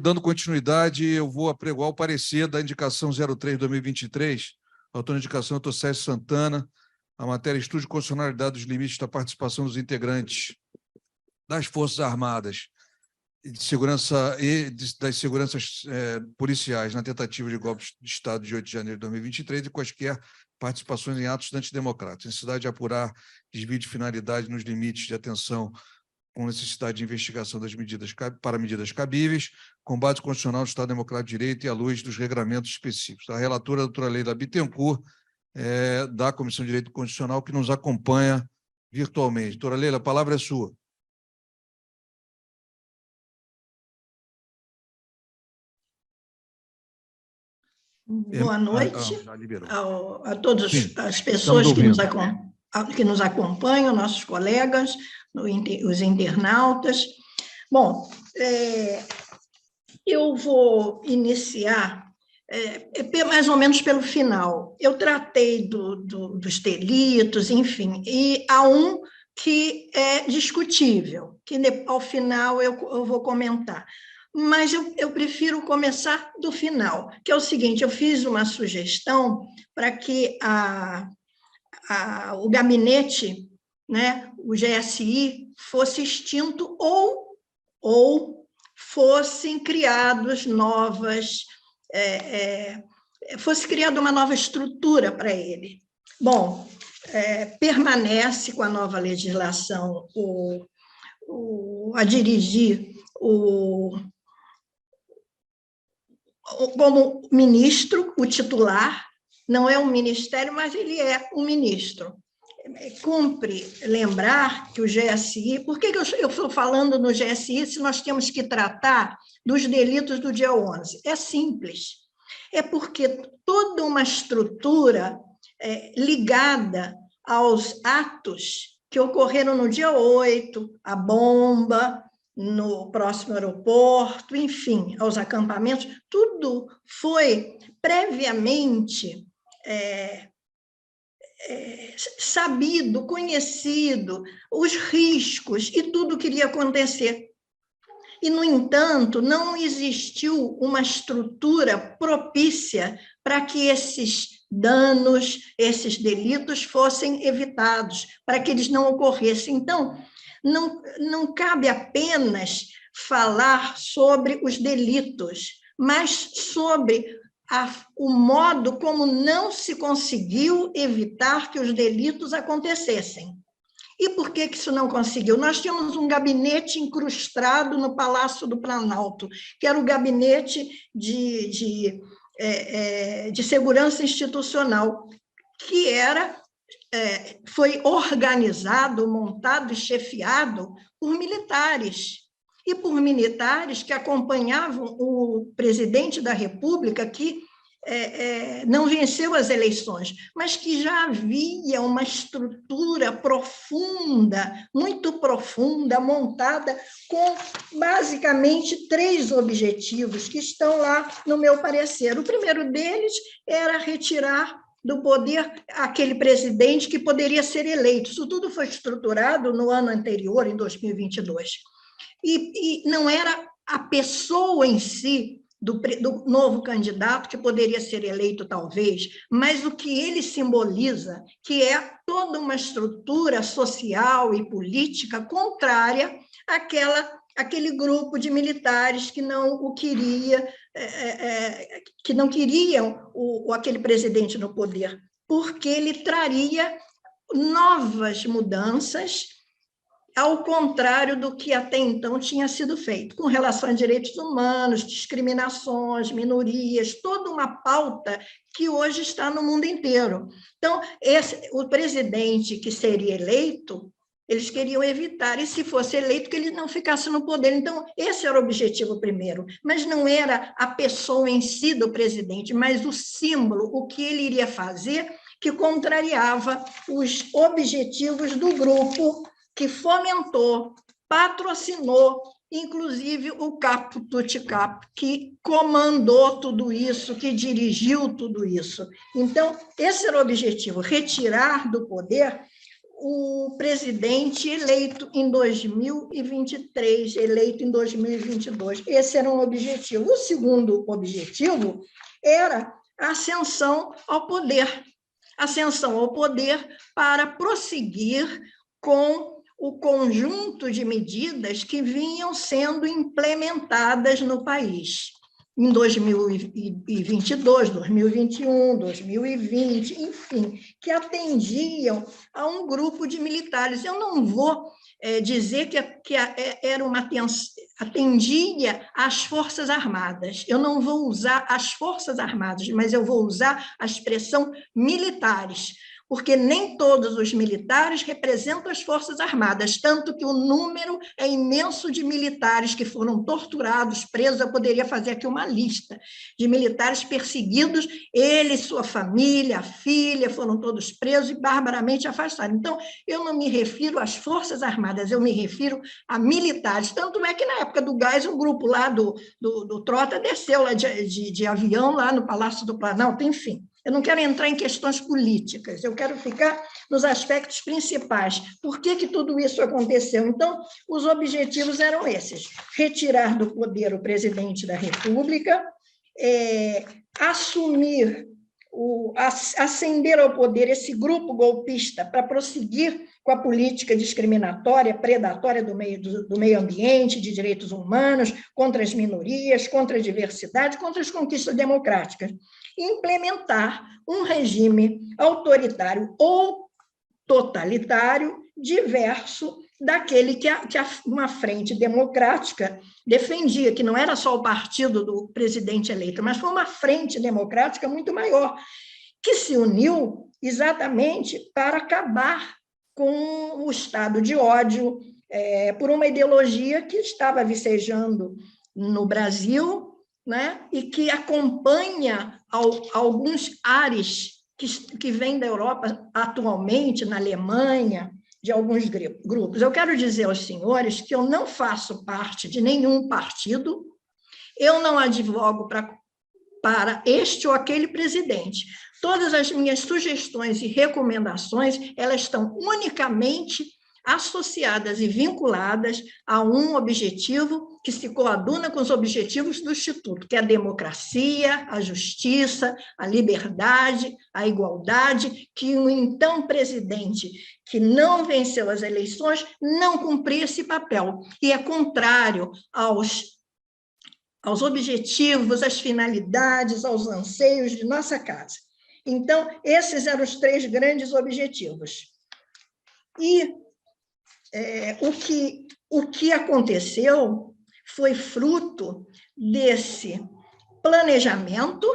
dando continuidade, eu vou apregoar o parecer da indicação 03/2023, autor da indicação Dr. Sérgio Santana, a matéria estudo de constitucionalidade dos limites da participação dos integrantes das Forças Armadas e das seguranças policiais na tentativa de golpe de Estado de 8 de janeiro de 2023 e quaisquer participações em atos antidemocráticos. Necessidade de apurar desvio de finalidade nos limites de atenção com necessidade de investigação para medidas cabíveis, com base constitucional do Estado Democrático de Direito e à luz dos regramentos específicos. A relatora, a doutora Leila Bittencourt, da Comissão de Direito Constitucional, que nos acompanha virtualmente. Doutora Leila, a palavra é sua. Boa noite a todas as pessoas que nos acompanham, nossos colegas, os internautas. Bom, eu vou iniciar mais ou menos pelo final. Eu tratei dos delitos, enfim, e há um que é discutível, que ao final eu vou comentar. Mas eu prefiro começar do final, que é o seguinte: eu fiz uma sugestão para que o gabinete, né, o GSI, fosse extinto ou fossem criados fosse criada uma nova estrutura para ele. Bom, permanece com a nova legislação a dirigir como ministro, o titular, não é um ministério, mas ele é um ministro. Cumpre lembrar que o GSI... Por que eu estou falando no GSI se nós temos que tratar dos delitos do dia 11? É simples. É porque toda uma estrutura ligada aos atos que ocorreram no dia 8, a bomba no próximo aeroporto, enfim, aos acampamentos, tudo foi previamente sabido, conhecido, os riscos e tudo que iria acontecer. E, no entanto, não existiu uma estrutura propícia para que esses danos, esses delitos fossem evitados, para que eles não ocorressem. Então, não cabe apenas falar sobre os delitos, mas sobre o modo como não se conseguiu evitar que os delitos acontecessem. E por que isso não conseguiu? Nós tínhamos um gabinete incrustado no Palácio do Planalto, que era o gabinete de segurança institucional, que foi organizado, montado e chefiado por militares, e por militares que acompanhavam o presidente da República, que não venceu as eleições, mas que já havia uma estrutura profunda, muito profunda, montada com, basicamente, 3 objetivos que estão lá no meu parecer. O primeiro deles era retirar do poder aquele presidente que poderia ser eleito. Isso tudo foi estruturado no ano anterior, em 2022. E não era a pessoa em si do novo candidato que poderia ser eleito, talvez, mas o que ele simboliza, que é toda uma estrutura social e política contrária àquele grupo de militares que não o queria, que não queriam aquele presidente no poder, porque ele traria novas mudanças, ao contrário do que até então tinha sido feito, com relação a direitos humanos, discriminações, minorias, toda uma pauta que hoje está no mundo inteiro. Então, o presidente que seria eleito, eles queriam evitar, e se fosse eleito, que ele não ficasse no poder. Então, esse era o objetivo primeiro, mas não era a pessoa em si do presidente, mas o símbolo, o que ele iria fazer, que contrariava os objetivos do grupo que fomentou, patrocinou, inclusive o Capo Tutti Capo, que comandou tudo isso, que dirigiu tudo isso. Então, esse era o objetivo, retirar do poder o presidente eleito em 2023, eleito em 2022. Esse era um objetivo. O segundo objetivo era a ascensão ao poder. Ascensão ao poder para prosseguir com o conjunto de medidas que vinham sendo implementadas no país. Em 2022, 2021, 2020, enfim, que atendiam a um grupo de militares. Eu não vou dizer que era atendia às Forças Armadas. Eu não vou usar as Forças Armadas, mas eu vou usar a expressão militares, porque nem todos os militares representam as Forças Armadas, tanto que o número é imenso de militares que foram torturados, presos. Eu poderia fazer aqui uma lista de militares perseguidos, ele, sua família, a filha, foram todos presos e barbaramente afastados. Então, eu não me refiro às Forças Armadas, eu me refiro a militares. Tanto é que, na época do Gás, um grupo lá do Trota desceu lá de avião, lá no Palácio do Planalto, enfim. Eu não quero entrar em questões políticas, eu quero ficar nos aspectos principais. Por que tudo isso aconteceu? Então, os objetivos eram esses: retirar do poder o presidente da República, ascender ao poder esse grupo golpista para prosseguir com a política discriminatória, predatória do meio ambiente, de direitos humanos, contra as minorias, contra a diversidade, contra as conquistas democráticas. Implementar um regime autoritário ou totalitário diverso daquele que uma frente democrática defendia, que não era só o partido do presidente eleito, mas foi uma frente democrática muito maior, que se uniu exatamente para acabar com o estado de ódio por uma ideologia que estava vicejando no Brasil, né, e que acompanha alguns ares que vêm da Europa atualmente, na Alemanha, de alguns grupos. Eu quero dizer aos senhores que eu não faço parte de nenhum partido, eu não advogo para este ou aquele presidente. Todas as minhas sugestões e recomendações, elas estão unicamente associadas e vinculadas a um objetivo que se coaduna com os objetivos do Instituto, que é a democracia, a justiça, a liberdade, a igualdade, que o então presidente, que não venceu as eleições, não cumpria esse papel, e é contrário aos objetivos, às finalidades, aos anseios de nossa casa. Então, esses eram os 3 grandes objetivos. E o que aconteceu foi fruto desse planejamento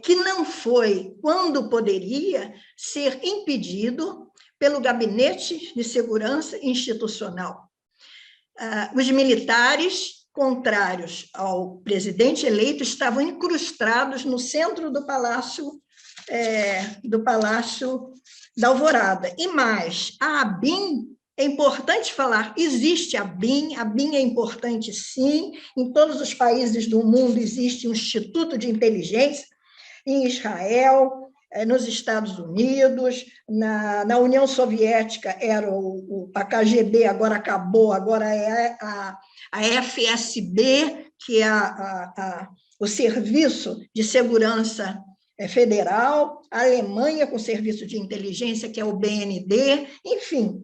que não foi, quando poderia, ser impedido pelo Gabinete de Segurança Institucional. Os militares, contrários ao presidente eleito, estavam incrustados no centro do Palácio da Alvorada. E mais, a ABIN, é importante falar, existe a ABIN é importante sim, em todos os países do mundo existe um instituto de inteligência, em Israel, nos Estados Unidos, na União Soviética era a KGB, agora acabou, agora é a FSB, que é o Serviço de Segurança Federal, a Alemanha com Serviço de Inteligência, que é o BND, enfim,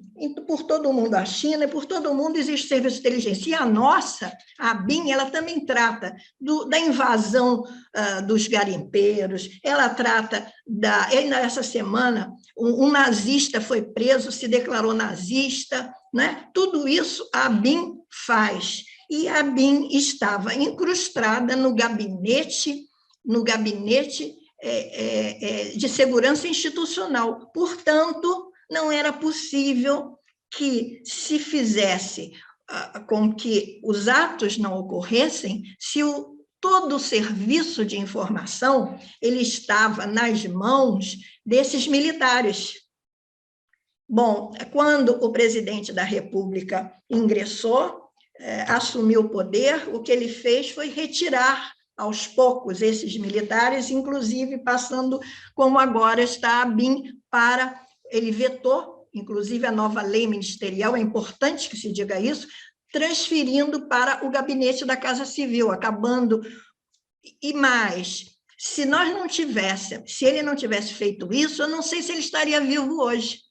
por todo o mundo, a China, por todo o mundo existe serviço de inteligência. E a nossa, a ABIN, ela também trata da invasão dos garimpeiros, ela trata essa semana, um nazista foi preso, se declarou nazista, né? Tudo isso a ABIN faz. E a ABIN estava incrustada no gabinete de segurança institucional. Portanto, não era possível que se fizesse com que os atos não ocorressem se todo o serviço de informação ele estava nas mãos desses militares. Bom, quando o presidente da República ingressou, assumiu o poder, o que ele fez foi retirar aos poucos esses militares, inclusive passando, como agora está a ABIN, para ele vetou, inclusive a nova lei ministerial, é importante que se diga isso, transferindo para o gabinete da Casa Civil, acabando. E mais, se ele não tivesse feito isso, eu não sei se ele estaria vivo hoje.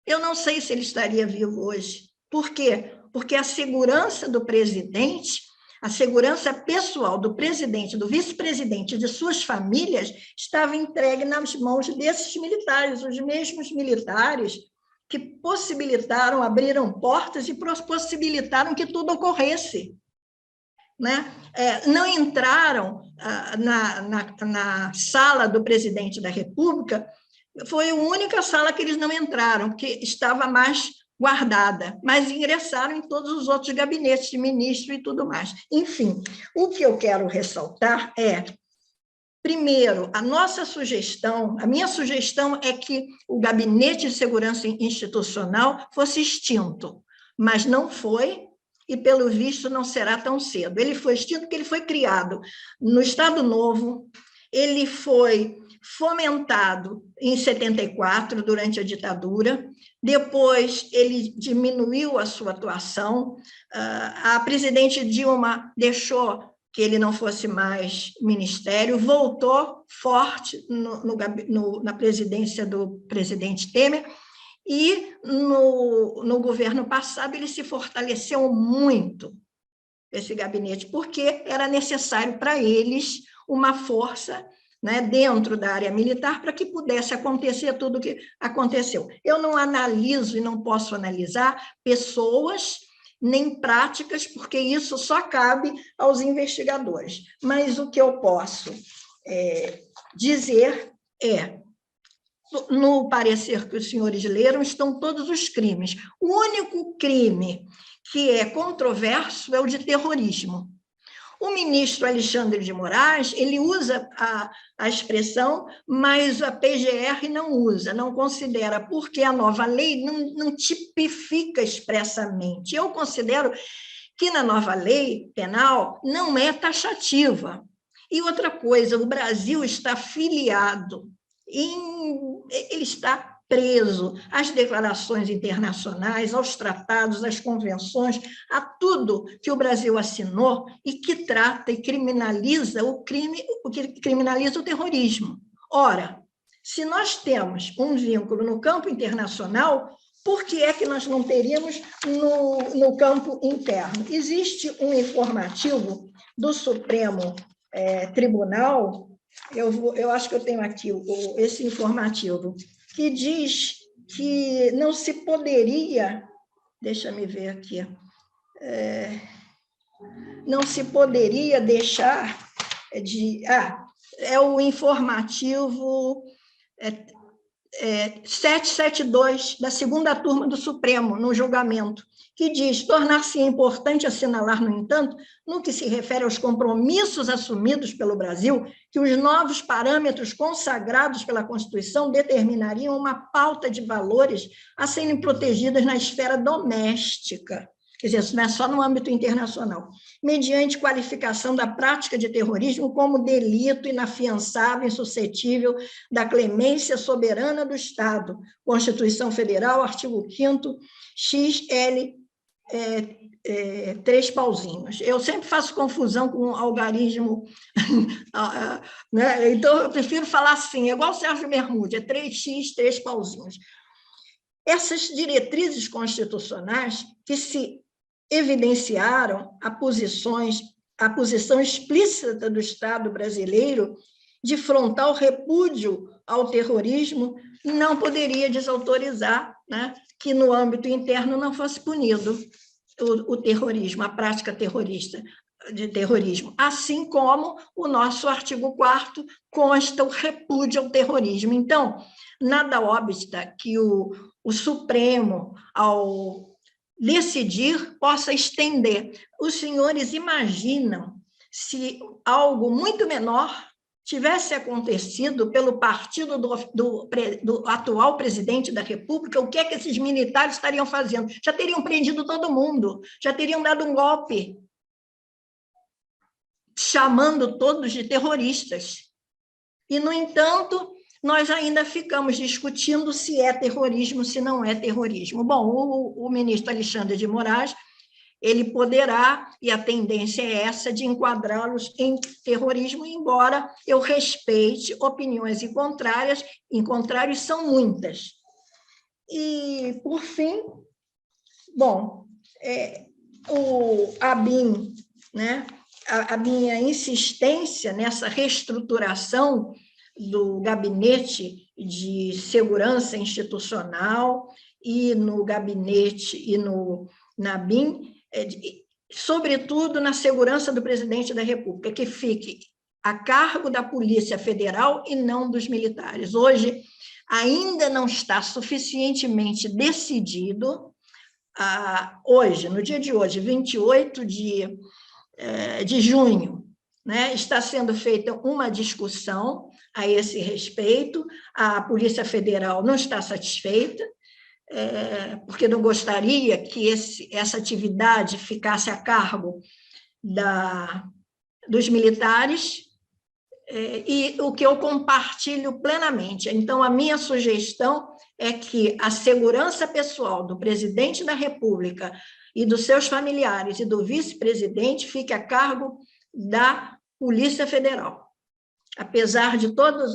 Eu não sei se ele estaria vivo hoje. Por quê? Porque a segurança do presidente, a segurança pessoal do presidente, do vice-presidente e de suas famílias estava entregue nas mãos desses militares, os mesmos militares que possibilitaram, abriram portas e possibilitaram que tudo ocorresse. Né? Não entraram na sala do presidente da República, foi a única sala que eles não entraram, que estava mais guardada, mas ingressaram em todos os outros gabinetes de ministro e tudo mais. Enfim, o que eu quero ressaltar é, primeiro, a minha sugestão é que o Gabinete de Segurança Institucional fosse extinto, mas não foi, e, pelo visto, não será tão cedo. Ele foi extinto porque ele foi criado no Estado Novo, ele foi fomentado em 74, durante a ditadura, depois ele diminuiu a sua atuação, a presidente Dilma deixou que ele não fosse mais ministério, voltou forte na presidência do presidente Temer, e no governo passado ele se fortaleceu muito, esse gabinete, porque era necessário para eles uma força, né, dentro da área militar para que pudesse acontecer tudo o que aconteceu. Eu não analiso e não posso analisar pessoas nem práticas, porque isso só cabe aos investigadores. Mas o que eu posso dizer é, no parecer que os senhores leram, estão todos os crimes. O único crime que é controverso é o de terrorismo. O ministro Alexandre de Moraes, ele usa a expressão, mas a PGR não usa, não considera, porque a nova lei não tipifica expressamente. Eu considero que na nova lei penal não é taxativa. E outra coisa, o Brasil está filiado, ele está preso às declarações internacionais, aos tratados, às convenções, a tudo que o Brasil assinou e que trata e criminaliza o crime, o que criminaliza o terrorismo. Ora, se nós temos um vínculo no campo internacional, por que é que nós não teríamos no campo interno? Existe um informativo do Supremo Tribunal, eu acho que eu tenho aqui esse informativo, que diz que não se poderia, deixa me ver aqui, não se poderia deixar de... é o informativo 772 da segunda turma do Supremo, no julgamento, que diz: tornar-se importante assinalar, no entanto, no que se refere aos compromissos assumidos pelo Brasil, que os novos parâmetros consagrados pela Constituição determinariam uma pauta de valores a serem protegidas na esfera doméstica. Quer dizer, isso não é só no âmbito internacional, mediante qualificação da prática de terrorismo como delito inafiançável e suscetível da clemência soberana do Estado. Constituição Federal, artigo 5º, XL, 3 pauzinhos. Eu sempre faço confusão com algarismo, né? Então eu prefiro falar assim, igual o Sérgio Mermude, 3x, 3 pauzinhos. Essas diretrizes constitucionais que se evidenciaram a posição explícita do Estado brasileiro de frontal repúdio ao terrorismo, não poderia desautorizar, né, que no âmbito interno não fosse punido o terrorismo, a prática terrorista de terrorismo, assim como o nosso artigo 4º consta o repúdio ao terrorismo. Então, nada obsta que o Supremo, ao decidir, possa estender. Os senhores imaginam se algo muito menor tivesse acontecido pelo partido do atual presidente da República, o que é que esses militares estariam fazendo? Já teriam prendido todo mundo, já teriam dado um golpe, chamando todos de terroristas. E, no entanto, nós ainda ficamos discutindo se é terrorismo, se não é terrorismo. Bom, o ministro Alexandre de Moraes, ele poderá, e a tendência é essa, de enquadrá-los em terrorismo, embora eu respeite opiniões em contrários são muitas. E, por fim, bom, a BIM, né, a minha insistência nessa reestruturação do gabinete de segurança institucional e no gabinete e na BIM, sobretudo na segurança do presidente da República, que fique a cargo da Polícia Federal e não dos militares. Hoje, ainda não está suficientemente decidido, hoje, no dia de hoje, 28 de junho, né, está sendo feita uma discussão a esse respeito, a Polícia Federal não está satisfeita, porque não gostaria que essa atividade ficasse a cargo dos militares, e o que eu compartilho plenamente. Então, a minha sugestão é que a segurança pessoal do presidente da República e dos seus familiares e do vice-presidente fique a cargo da Polícia Federal. Apesar de todas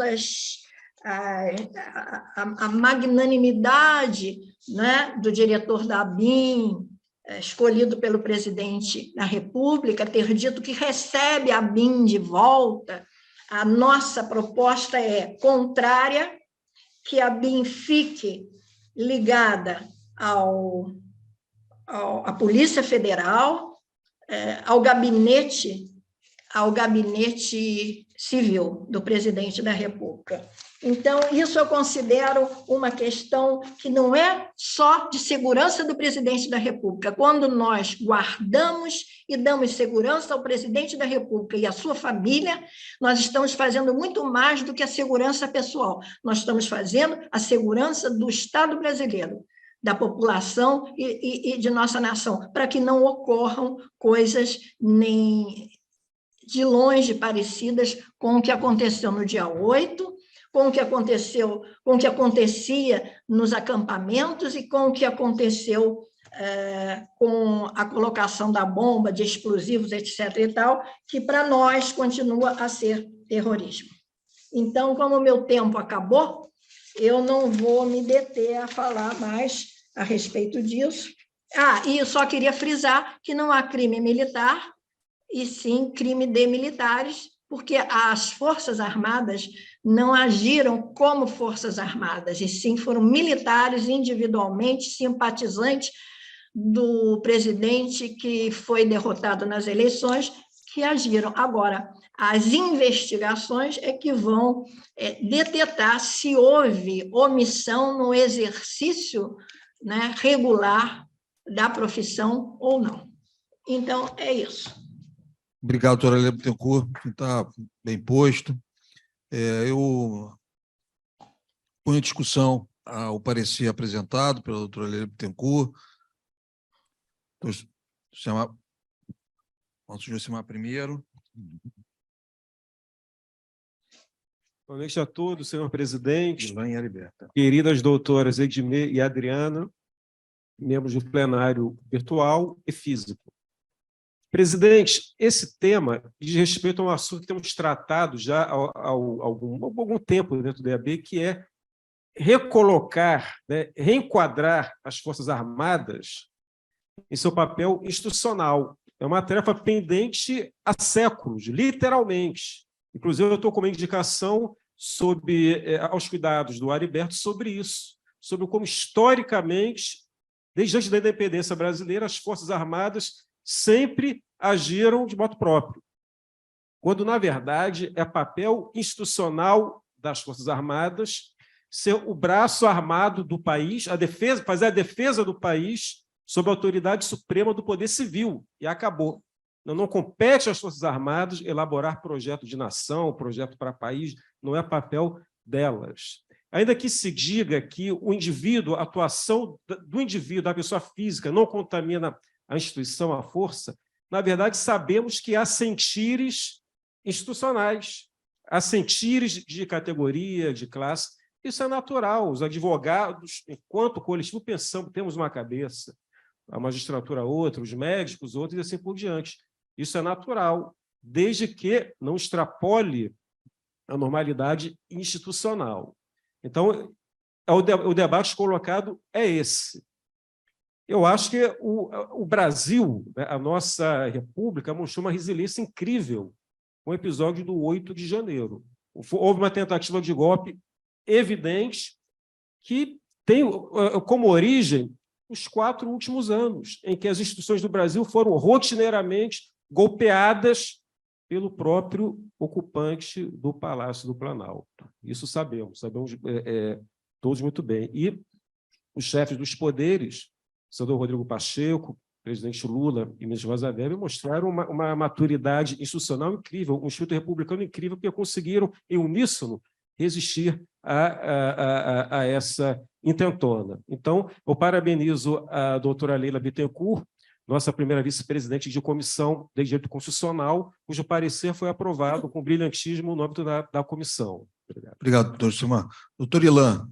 a magnanimidade, né, do diretor da BIM, escolhido pelo presidente da República, ter dito que recebe a BIM de volta, a nossa proposta é contrária, que a BIM fique ligada à Polícia Federal, ao gabinete civil do presidente da República. Então, isso eu considero uma questão que não é só de segurança do presidente da República. Quando nós guardamos e damos segurança ao presidente da República e à sua família, nós estamos fazendo muito mais do que a segurança pessoal. Nós estamos fazendo a segurança do Estado brasileiro, da população e de nossa nação, para que não ocorram coisas nem de longe parecidas com o que aconteceu no dia 8, com o que acontecia nos acampamentos e com o que aconteceu com a colocação da bomba, de explosivos, etc. e tal, que para nós continua a ser terrorismo. Então, como o meu tempo acabou, eu não vou me deter a falar mais a respeito disso. E eu só queria frisar que não há crime militar, e sim crime de militares, porque as Forças Armadas não agiram como Forças Armadas, e sim foram militares individualmente, simpatizantes do presidente que foi derrotado nas eleições, que agiram. Agora, as investigações é que vão detectar se houve omissão no exercício, né, regular da profissão ou não. Então, é isso. Obrigado, doutora Helena Bittencourt, está bem posto. Eu ponho em discussão o parecer apresentado pela doutora Helena Bittencourt. Vamos chamar primeiro. Boa noite a todos, senhor presidente, queridas doutoras Edmê e Adriana, membros do plenário virtual e físico. Presidente, esse tema diz respeito a um assunto que temos tratado já há algum tempo dentro do EAB, que é recolocar, né, reenquadrar as Forças Armadas em seu papel institucional. É uma tarefa pendente há séculos, literalmente. Inclusive, eu estou com uma indicação aos cuidados do Ariberto sobre isso, sobre como, historicamente, desde antes da independência brasileira, as Forças Armadas sempre agiram de modo próprio, quando, na verdade, é papel institucional das Forças Armadas ser o braço armado do país, fazer a defesa do país sob a autoridade suprema do poder civil, e acabou. Não compete às Forças Armadas elaborar projeto de nação, projeto para país, não é papel delas. Ainda que se diga que o indivíduo, a atuação do indivíduo, da pessoa física, não contamina a instituição, a força, na verdade, sabemos que há sentires institucionais. assentires de categoria, de classe. Isso é natural. Os advogados, enquanto coletivo, pensamos, temos uma cabeça, a magistratura outra, os médicos outros, e assim por diante. Isso é natural, desde que não extrapole a normalidade institucional. Então, o debate colocado é esse. Eu acho que o Brasil, a nossa república, mostrou uma resiliência incrível com o episódio do 8 de janeiro. Houve uma tentativa de golpe evidente que tem como origem os 4 últimos anos, em que as instituições do Brasil foram rotineiramente golpeadas pelo próprio ocupante do Palácio do Planalto. Isso sabemos todos muito bem. E os chefes dos poderes, o senador Rodrigo Pacheco, o presidente Lula e o ministro Rosa Weber, mostraram uma maturidade institucional incrível, um espírito republicano incrível, porque conseguiram, em uníssono, resistir a essa intentona. Então, eu parabenizo a doutora Leila Bittencourt, nossa primeira vice-presidente de comissão de Direito Constitucional, cujo parecer foi aprovado com brilhantismo no âmbito da comissão. Obrigado, doutor Silmar. Doutor Ilan.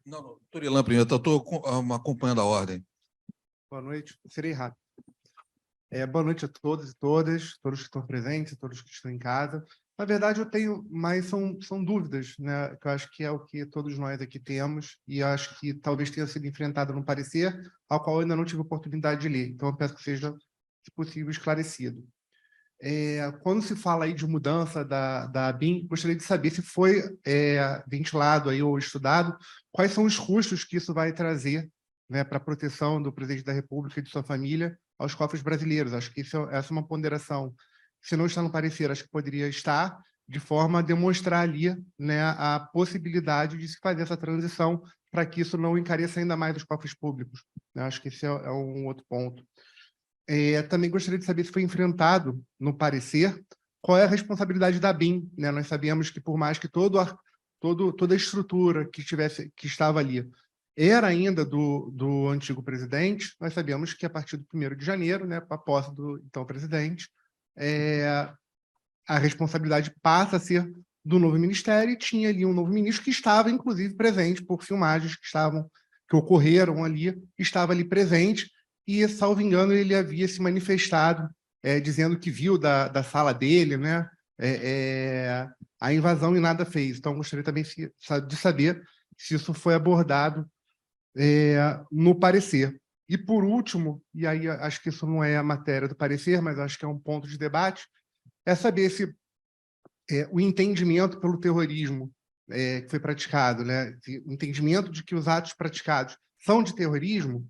Não, doutor Ilan primeiro, estou acompanhando a ordem. Boa noite, serei rápido. Boa noite a todos e todas, todos que estão presentes, todos que estão em casa. Na verdade, eu tenho, mas são dúvidas, né, que eu acho que é o que todos nós aqui temos, e acho que talvez tenha sido enfrentado no parecer, ao qual eu ainda não tive oportunidade de ler. Então, eu peço que seja, se possível, esclarecido. Quando se fala aí de mudança da ABIN, gostaria de saber se foi ventilado aí ou estudado quais são os custos que isso vai trazer, né, para a proteção do presidente da República e de sua família aos cofres brasileiros. Acho que essa é uma ponderação. Se não está no parecer, acho que poderia estar, de forma a demonstrar ali, né, a possibilidade de se fazer essa transição para que isso não encareça ainda mais os cofres públicos. Eu acho que esse é um outro ponto. Também gostaria de saber se foi enfrentado no parecer qual é a responsabilidade da ABIN. Né? Nós sabemos que, por mais que toda a estrutura que estava ali era ainda do antigo presidente, nós sabemos que, a partir do 1º de janeiro, né, com a posse do então presidente, a responsabilidade passa a ser do novo ministério, e tinha ali um novo ministro que estava, inclusive, presente por filmagens que ocorreram ali, estava ali presente, e, salvo engano, ele havia se manifestado, dizendo que viu da sala dele, né, a invasão e nada fez. Então, gostaria também de saber se isso foi abordado no parecer. E, por último, e aí acho que isso não é a matéria do parecer, mas acho que é um ponto de debate, é saber se o entendimento pelo terrorismo que foi praticado, né, o entendimento de que os atos praticados são de terrorismo,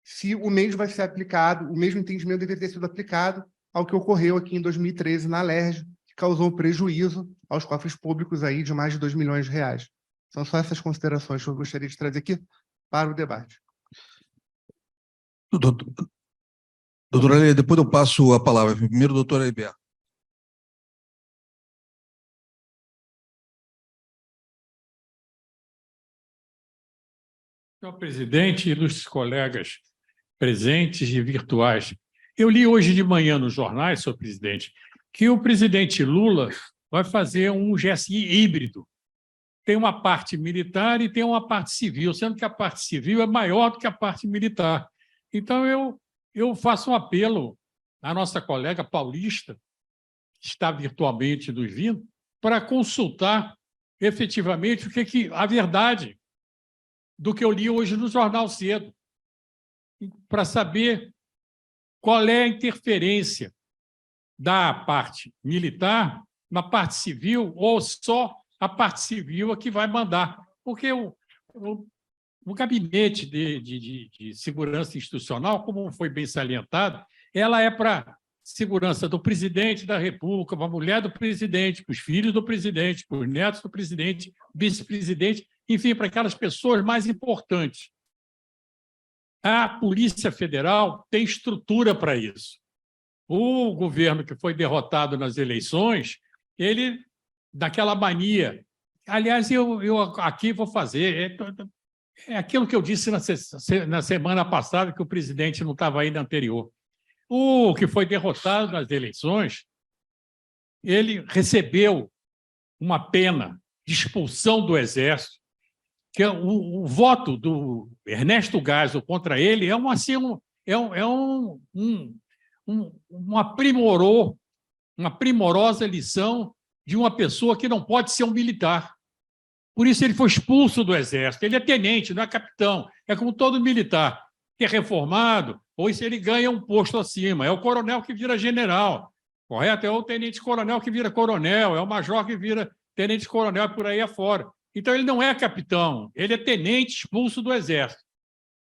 se o mesmo vai ser aplicado, o mesmo entendimento deve ter sido aplicado ao que ocorreu aqui em 2013 na Alerj, que causou prejuízo aos cofres públicos aí de mais de R$2 milhões. São só essas considerações que eu gostaria de trazer aqui para o debate. Doutora Leila, depois eu passo a palavra. Primeiro, doutora Heriberto. Senhor presidente, ilustres colegas presentes e virtuais, eu li hoje de manhã nos jornais, senhor presidente, que o presidente Lula vai fazer um GSI híbrido. Tem uma parte militar e tem uma parte civil, sendo que a parte civil é maior do que a parte militar. Então, eu faço um apelo à nossa colega paulista, que está virtualmente nos vindo, para consultar efetivamente a verdade do que eu li hoje no jornal cedo, para saber qual é a interferência da parte militar na parte civil, ou só a parte civil é que vai mandar. Porque o gabinete de segurança institucional, como foi bem salientado, ela é para segurança do presidente da República, para a mulher do presidente, para os filhos do presidente, para os netos do presidente, vice-presidente, enfim, para aquelas pessoas mais importantes. A Polícia Federal tem estrutura para isso. O governo que foi derrotado nas eleições, ele, daquela mania... Aliás, eu aqui vou fazer... É aquilo que eu disse na semana passada, que o presidente não estava aí na anterior. O que foi derrotado nas eleições ele recebeu uma pena de expulsão do Exército, que o voto do Ernesto Geisel contra ele é uma primorosa lição de uma pessoa que não pode ser um militar. Por isso ele foi expulso do Exército. Ele é tenente, não é capitão. É como todo militar, que é reformado, ou se ele ganha um posto acima. É o coronel que vira general, correto? É o tenente-coronel que vira coronel, é o major que vira tenente-coronel, por aí afora. Então, ele não é capitão, ele é tenente expulso do Exército.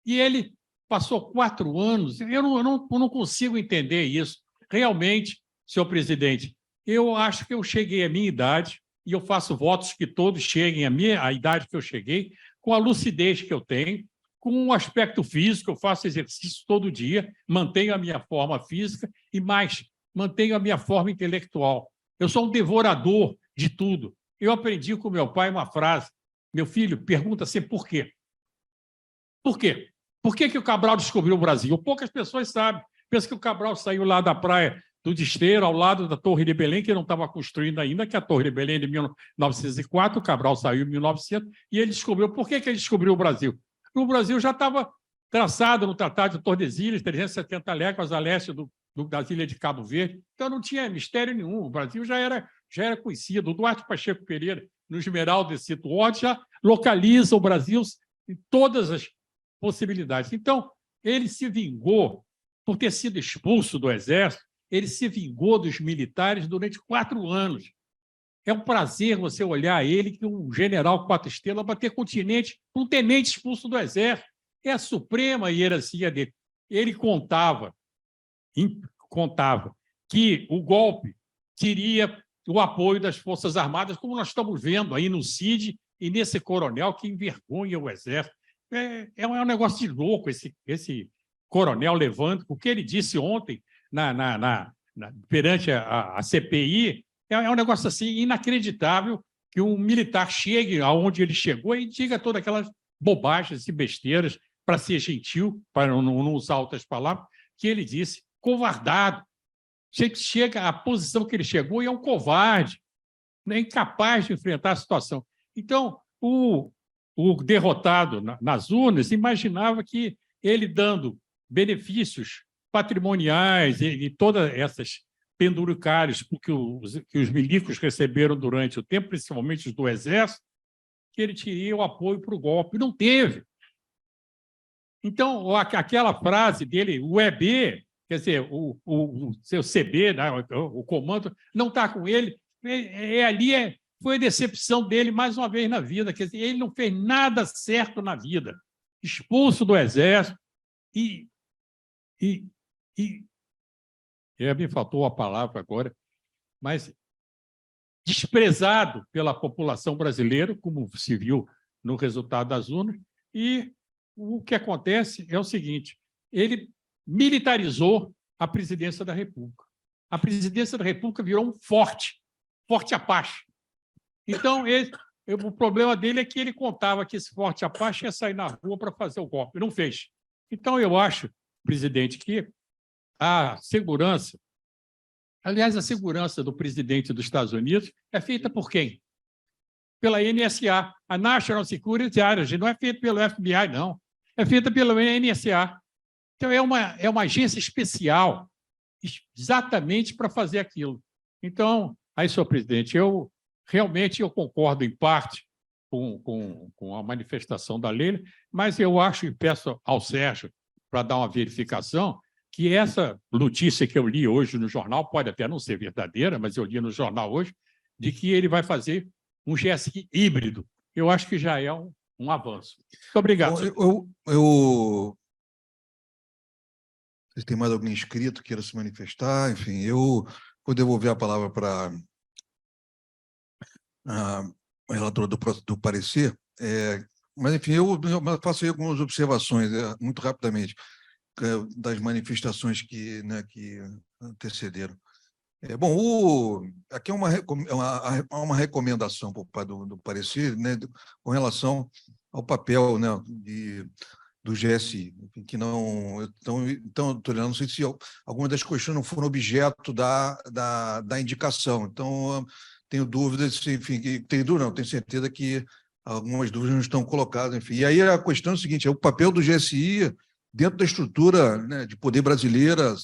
E ele passou 4 anos, eu não consigo entender isso. Realmente, senhor presidente, eu acho que eu cheguei à minha idade, e eu faço votos que todos cheguem à idade que eu cheguei, com a lucidez que eu tenho, com um aspecto físico, eu faço exercício todo dia, mantenho a minha forma física e mais, mantenho a minha forma intelectual. Eu sou um devorador de tudo. Eu aprendi com meu pai uma frase: meu filho, pergunta sempre por quê. Por quê? Por que o Cabral descobriu o Brasil? Poucas pessoas sabem. Pensa que o Cabral saiu lá da praia do Desterro, ao lado da Torre de Belém, que não estava construindo ainda, que a Torre de Belém é de 1904, o Cabral saiu em 1900, e ele descobriu. Por que ele descobriu o Brasil? Porque o Brasil já estava traçado no Tratado de Tordesilhas, 370 léguas a leste das ilhas de Cabo Verde, então não tinha mistério nenhum, o Brasil já era conhecido. O Duarte Pacheco Pereira, no Esmeralda e Cito Orte, já localiza o Brasil em todas as possibilidades. Então, ele se vingou, por ter sido expulso do Exército, ele se vingou dos militares durante 4 anos. É um prazer você olhar ele, que um general 4 estrelas bater continente, um tenente expulso do Exército. É a suprema hierarquia dele. Ele contava que o golpe teria o apoio das Forças Armadas, como nós estamos vendo aí no CID e nesse coronel que envergonha o Exército. É um negócio de louco esse coronel levando. O que ele disse ontem perante a CPI é um negócio assim inacreditável, que um militar chegue aonde ele chegou e diga todas aquelas bobagens e besteiras, para ser gentil, para não usar outras palavras, que ele disse, covardado. Chega à posição que ele chegou e é um covarde, é incapaz de enfrentar a situação. Então, o derrotado nas urnas imaginava que ele, dando benefícios patrimoniais e todas essas penduricários que os milicos receberam durante o tempo, principalmente os do Exército, que ele teria o apoio para o golpe. Não teve. Então, aquela frase dele, o EB, quer dizer, o seu CB, né, o comando, não está com ele, foi a decepção dele mais uma vez na vida. Quer dizer, ele não fez nada certo na vida. Expulso do Exército me faltou a palavra agora, mas desprezado pela população brasileira, como se viu no resultado das urnas, e o que acontece é o seguinte: ele militarizou a presidência da República. A presidência da República virou um forte Apache. Então, o problema dele é que ele contava que esse forte Apache ia sair na rua para fazer o golpe. Não fez. Então, eu acho, presidente, que a segurança, aliás, a segurança do presidente dos Estados Unidos é feita por quem? Pela NSA, a National Security Agency, não é feita pelo FBI, não. É feita pela NSA. Então, é uma agência especial, exatamente para fazer aquilo. Então, aí, senhor presidente, eu concordo em parte com a manifestação da Leila, mas eu acho e peço ao Sérgio para dar uma verificação que essa notícia que eu li hoje no jornal, pode até não ser verdadeira, mas eu li no jornal hoje, de que ele vai fazer um GSI híbrido. Eu acho que já é um avanço. Muito obrigado. Vocês têm mais alguém inscrito que queira se manifestar? Enfim, eu vou devolver a palavra para a relatora do parecer, mas, enfim, eu faço aí algumas observações, muito rapidamente, das manifestações que antecederam. Aqui é uma recomendação por parte do parecer, né, com relação ao papel, né, do GSI, enfim, que não... Então, doutor, não sei se algumas das questões não foram objeto da indicação. Então, tenho dúvidas, enfim, tenho dúvida, não, tenho certeza que algumas dúvidas não estão colocadas, enfim. E aí a questão é o seguinte, é o papel do GSI dentro da estrutura, né, de poder brasileira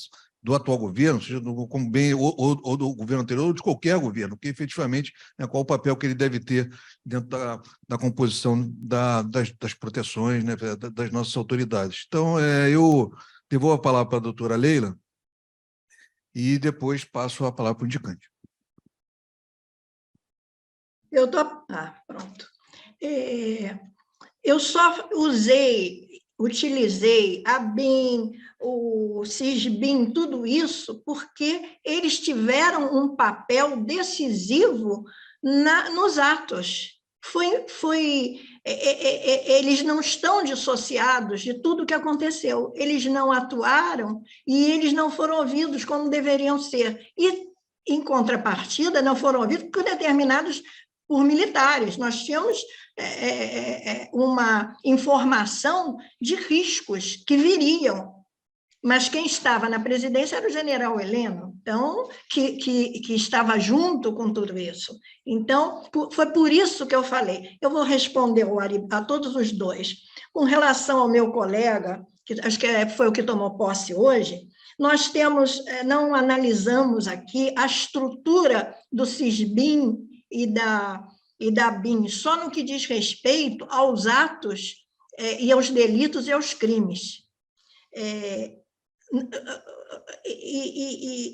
do atual governo, seja como bem ou do governo anterior, ou de qualquer governo, que efetivamente, né, qual o papel que ele deve ter dentro da composição das proteções, né, das nossas autoridades. Então, eu devolvo a palavra para a doutora Leila e depois passo a palavra para o indicante. Pronto. Eu só utilizei a BIM, o CISBIM, tudo isso, porque eles tiveram um papel decisivo nos atos. Eles não estão dissociados de tudo que aconteceu. Eles não atuaram e eles não foram ouvidos como deveriam ser. E, em contrapartida, não foram ouvidos por militares. Nós tínhamos uma informação de riscos que viriam, mas quem estava na presidência era o general Heleno, então, que estava junto com tudo isso. Então, foi por isso que eu falei. Eu vou responder a todos os dois. Com relação ao meu colega, que acho que foi o que tomou posse hoje, nós não analisamos aqui a estrutura do CISBIM e da BIM, só no que diz respeito aos atos e aos delitos e aos crimes.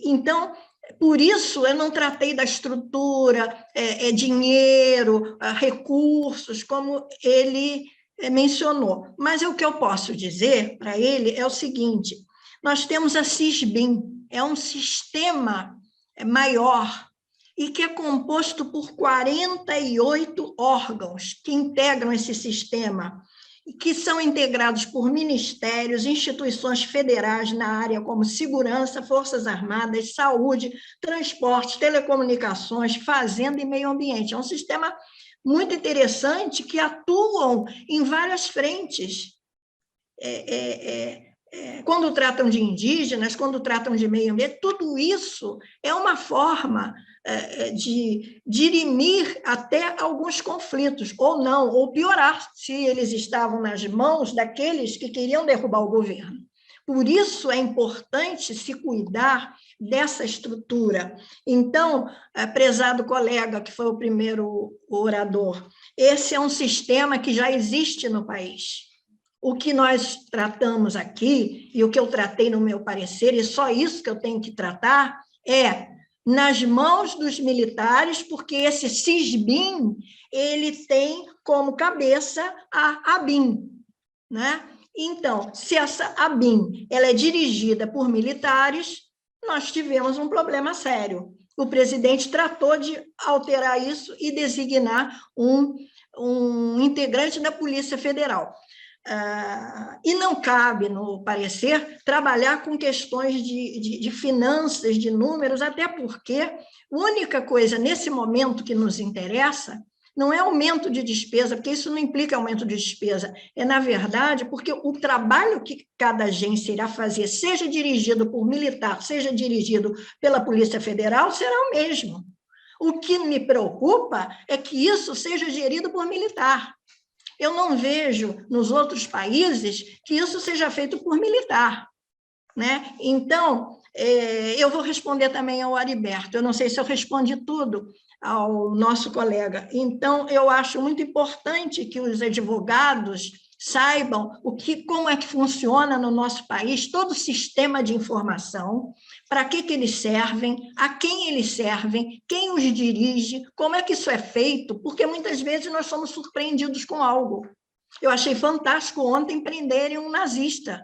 Então, por isso, eu não tratei da estrutura, dinheiro, recursos, como ele mencionou. Mas o que eu posso dizer para ele é o seguinte, nós temos a CISBIM, é um sistema maior, e que é composto por 48 órgãos que integram esse sistema, que são integrados por ministérios, instituições federais na área como segurança, forças armadas, saúde, transporte, telecomunicações, fazenda e meio ambiente. É um sistema muito interessante que atuam em várias frentes. Quando tratam de indígenas, quando tratam de meio ambiente, tudo isso é uma forma de dirimir até alguns conflitos, ou não, ou piorar, se eles estavam nas mãos daqueles que queriam derrubar o governo. Por isso é importante se cuidar dessa estrutura. Então, prezado colega, que foi o primeiro orador, esse é um sistema que já existe no país. O que nós tratamos aqui, e o que eu tratei no meu parecer, e só isso que eu tenho que tratar, nas mãos dos militares, porque esse CISBIM, ele tem como cabeça a ABIN, né? Então, se essa ABIN ela é dirigida por militares, nós tivemos um problema sério. O presidente tratou de alterar isso e designar um integrante da Polícia Federal. E não cabe, no parecer, trabalhar com questões de finanças, de números, até porque a única coisa, nesse momento, que nos interessa não é aumento de despesa, porque isso não implica aumento de despesa, na verdade, porque o trabalho que cada agência irá fazer, seja dirigido por militar, seja dirigido pela Polícia Federal, será o mesmo. O que me preocupa é que isso seja gerido por militar. Eu não vejo nos outros países que isso seja feito por militar, né? Então, eu vou responder também ao Heriberto. Eu não sei se eu respondi tudo ao nosso colega. Então, eu acho muito importante que os advogados saibam como é que funciona no nosso país todo o sistema de informação, para que eles servem, a quem eles servem, quem os dirige, como é que isso é feito, porque muitas vezes nós somos surpreendidos com algo. Eu achei fantástico ontem prenderem um nazista.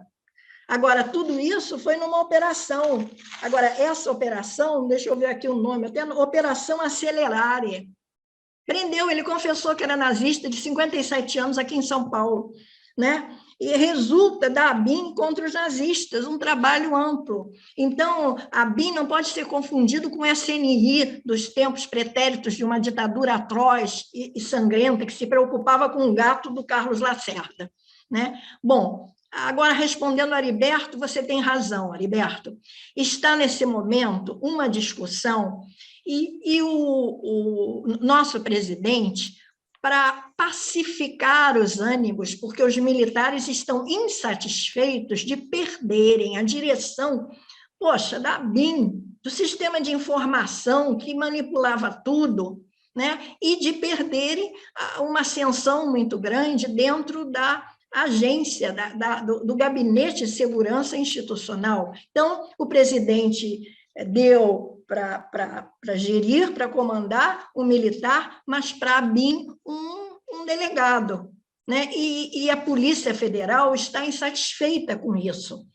Agora, tudo isso foi numa operação. Agora, essa operação, deixa eu ver aqui o nome, até Operação Acelerare. Prendeu, ele confessou que era nazista, de 57 anos, aqui em São Paulo, né? E resulta da ABIN contra os nazistas, um trabalho amplo. Então, a ABIN não pode ser confundido com o SNI dos tempos pretéritos de uma ditadura atroz e sangrenta que se preocupava com o gato do Carlos Lacerda. né? Bom, agora, respondendo a Heriberto, você tem razão, Heriberto. Está, nesse momento, uma discussão, e o nosso presidente, para pacificar os ânimos, porque os militares estão insatisfeitos de perderem a direção, poxa, da ABIN, do sistema de informação que manipulava tudo, né? E de perderem uma ascensão muito grande dentro da agência, do Gabinete de Segurança Institucional. Então, o presidente deu para gerir, para comandar um militar, mas para a ABIN um delegado, né? E a Polícia Federal está insatisfeita com isso,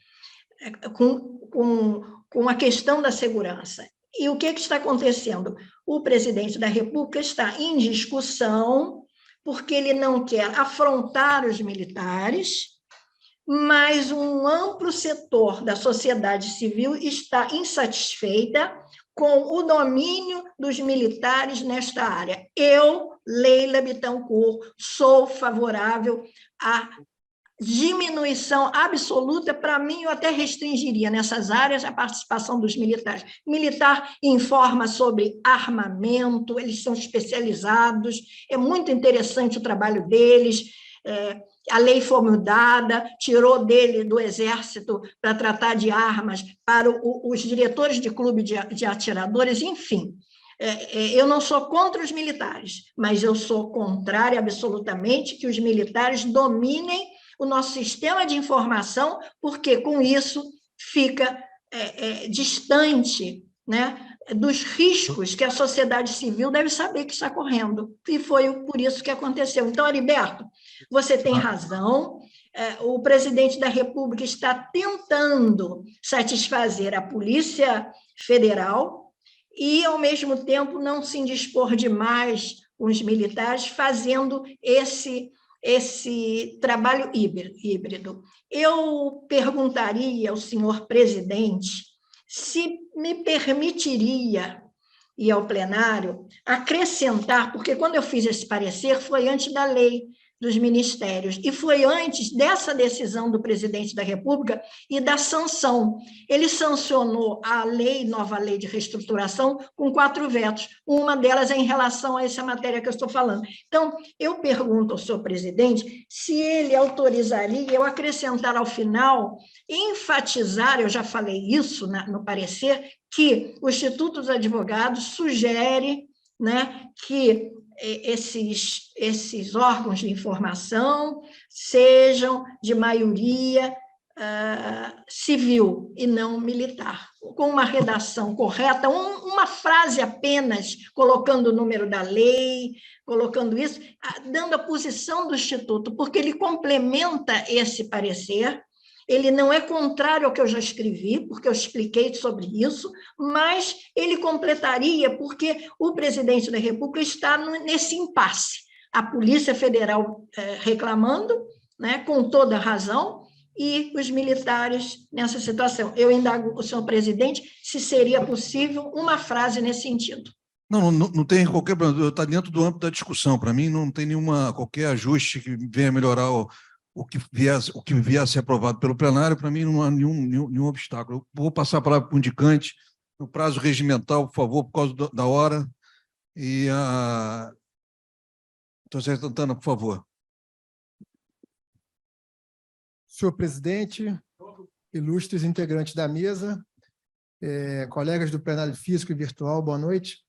com a questão da segurança. E o que está acontecendo? O presidente da República está em discussão, porque ele não quer afrontar os militares, mas um amplo setor da sociedade civil está insatisfeita com o domínio dos militares nesta área. Eu, Leila Bittencourt, sou favorável à diminuição absoluta. Para mim, eu até restringiria nessas áreas a participação dos militares. Militar informa sobre armamento, eles são especializados, é muito interessante o trabalho deles. A lei foi mudada, tirou do Exército para tratar de armas para os diretores de clube de atiradores, enfim. Eu não sou contra os militares, mas eu sou contrária absolutamente que os militares dominem o nosso sistema de informação, porque com isso fica distante, né, dos riscos que a sociedade civil deve saber que está correndo, e foi por isso que aconteceu. Então, Heriberto, você tem razão, o presidente da República está tentando satisfazer a Polícia Federal e, ao mesmo tempo, não se indispor demais com os militares, fazendo esse trabalho híbrido. Eu perguntaria ao senhor presidente se me permitiria ir ao plenário acrescentar, porque quando eu fiz esse parecer foi antes da lei dos ministérios, e foi antes dessa decisão do presidente da República e da sanção. Ele sancionou a nova lei de reestruturação com 4 vetos, uma delas é em relação a essa matéria que eu estou falando. Então, eu pergunto ao senhor presidente se ele autorizaria eu acrescentar ao final, enfatizar, eu já falei isso no parecer, que o Instituto dos Advogados sugere, né, que esses órgãos de informação sejam de maioria civil e não militar, com uma redação correta, uma frase apenas, colocando o número da lei, colocando isso, dando a posição do Instituto, porque ele complementa esse parecer. Ele não é contrário ao que eu já escrevi, porque eu expliquei sobre isso, mas ele completaria, porque o presidente da República está nesse impasse. A Polícia Federal reclamando, né, com toda razão, e os militares nessa situação. Eu indago o senhor presidente se seria possível uma frase nesse sentido. Não tem qualquer problema, está dentro do âmbito da discussão. Para mim, não tem qualquer ajuste que venha melhorar o que vier a ser aprovado pelo plenário. Para mim, não há nenhum obstáculo. Eu vou passar a palavra para o indicante, no prazo regimental, por favor, por causa da hora. E Então, Sérgio Santana, por favor. Senhor presidente, ilustres integrantes da mesa, colegas do plenário físico e virtual, boa noite.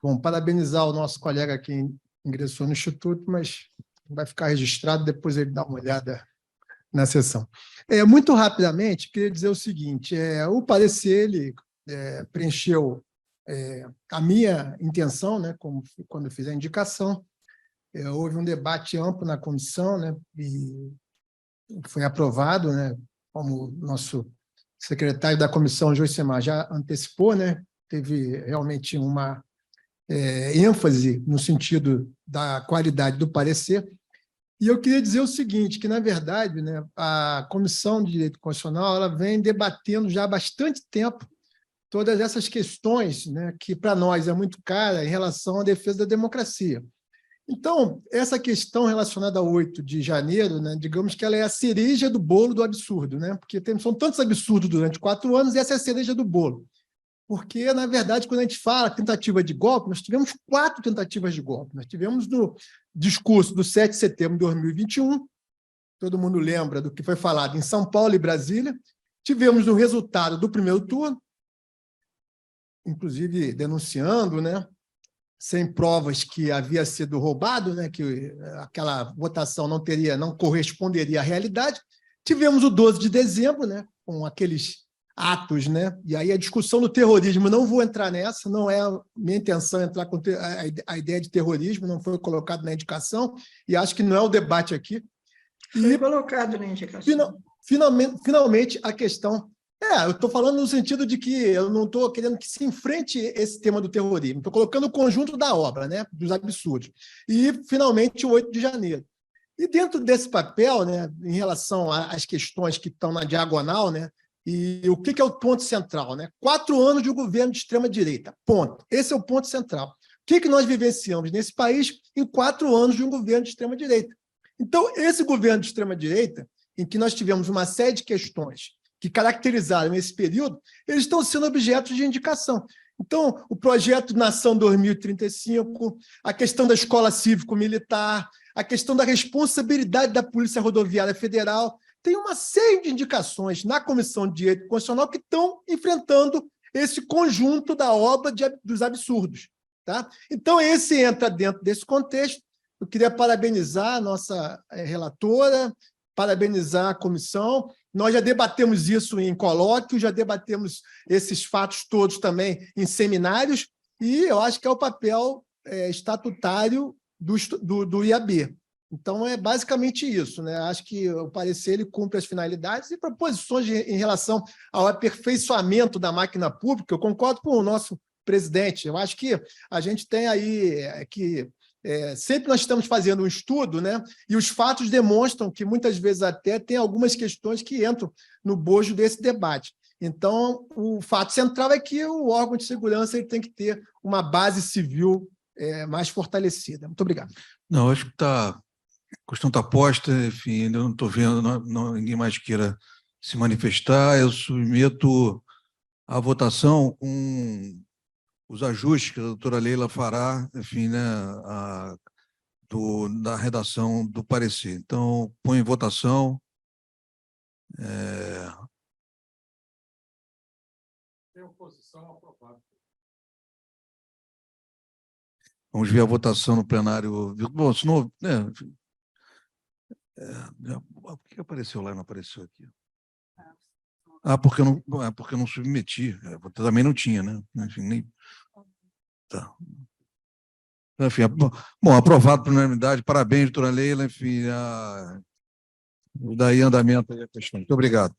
Bom, parabenizar o nosso colega que ingressou no Instituto, mas vai ficar registrado, depois ele dá uma olhada na sessão. Muito rapidamente, queria dizer o seguinte, o parecer ele preencheu a minha intenção, né, quando eu fiz a indicação. Houve um debate amplo na comissão, né, e foi aprovado, né, como o nosso secretário da comissão, Joicemar, já antecipou, né, teve realmente uma ênfase no sentido da qualidade do parecer. E eu queria dizer o seguinte, que, na verdade, né, a Comissão de Direito Constitucional ela vem debatendo já há bastante tempo todas essas questões, né, que, para nós, é muito cara em relação à defesa da democracia. Então, essa questão relacionada ao 8 de janeiro, né, digamos que ela é a cereja do bolo do absurdo, né? Porque são tantos absurdos durante 4 anos e essa é a cereja do bolo. Porque, na verdade, quando a gente fala tentativa de golpe, nós tivemos 4 tentativas de golpe. Nós tivemos no discurso do 7 de setembro de 2021, todo mundo lembra do que foi falado em São Paulo e Brasília, tivemos no resultado do primeiro turno, inclusive denunciando, né, sem provas que havia sido roubado, né, que aquela votação não corresponderia à realidade. Tivemos o 12 de dezembro, né, com aqueles atos, né, e aí a discussão do terrorismo, não vou entrar nessa, não é minha intenção entrar com a ideia de terrorismo, não foi colocado na indicação, e acho que não é o debate aqui. Foi colocado na indicação. Finalmente, a questão... eu estou falando no sentido de que eu não estou querendo que se enfrente esse tema do terrorismo, estou colocando o conjunto da obra, né, dos absurdos. E, finalmente, o 8 de janeiro. E dentro desse papel, né, em relação às questões que estão na diagonal, né, e o que é o ponto central? Né? 4 anos de um governo de extrema-direita, ponto. Esse é o ponto central. O que nós vivenciamos nesse país em 4 anos de um governo de extrema-direita? Então, esse governo de extrema-direita, em que nós tivemos uma série de questões que caracterizaram esse período, eles estão sendo objeto de indicação. Então, o projeto Nação 2035, a questão da escola cívico-militar, a questão da responsabilidade da Polícia Rodoviária Federal, tem uma série de indicações na Comissão de Direito Constitucional que estão enfrentando esse conjunto da obra dos absurdos. Tá? Então, esse entra dentro desse contexto. Eu queria parabenizar a nossa relatora, parabenizar a comissão. Nós já debatemos isso em colóquio, já debatemos esses fatos todos também em seminários, e eu acho que é o papel estatutário do IAB. Então, é basicamente isso, né? Acho que o parecer ele cumpre as finalidades e proposições em relação ao aperfeiçoamento da máquina pública. Eu concordo com o nosso presidente. Eu acho que a gente tem aí que... sempre nós estamos fazendo um estudo, né? E os fatos demonstram que, muitas vezes, até tem algumas questões que entram no bojo desse debate. Então, o fato central é que o órgão de segurança ele tem que ter uma base civil mais fortalecida. Muito obrigado. Não, acho que a questão está posta, enfim, ainda não estou vendo ninguém mais queira se manifestar. Eu submeto à votação os ajustes que a doutora Leila fará, enfim, né, da redação do parecer. Então, põe em votação. Sem oposição, aprovado. Vamos ver a votação no plenário. Bom, se não... por que apareceu lá e não apareceu aqui? Porque eu não submeti. Também não tinha, né? Enfim, nem... Tá. Enfim, bom, aprovado por unanimidade. Parabéns, doutora Leila. Enfim, daí andamento aí a questão. Muito obrigado.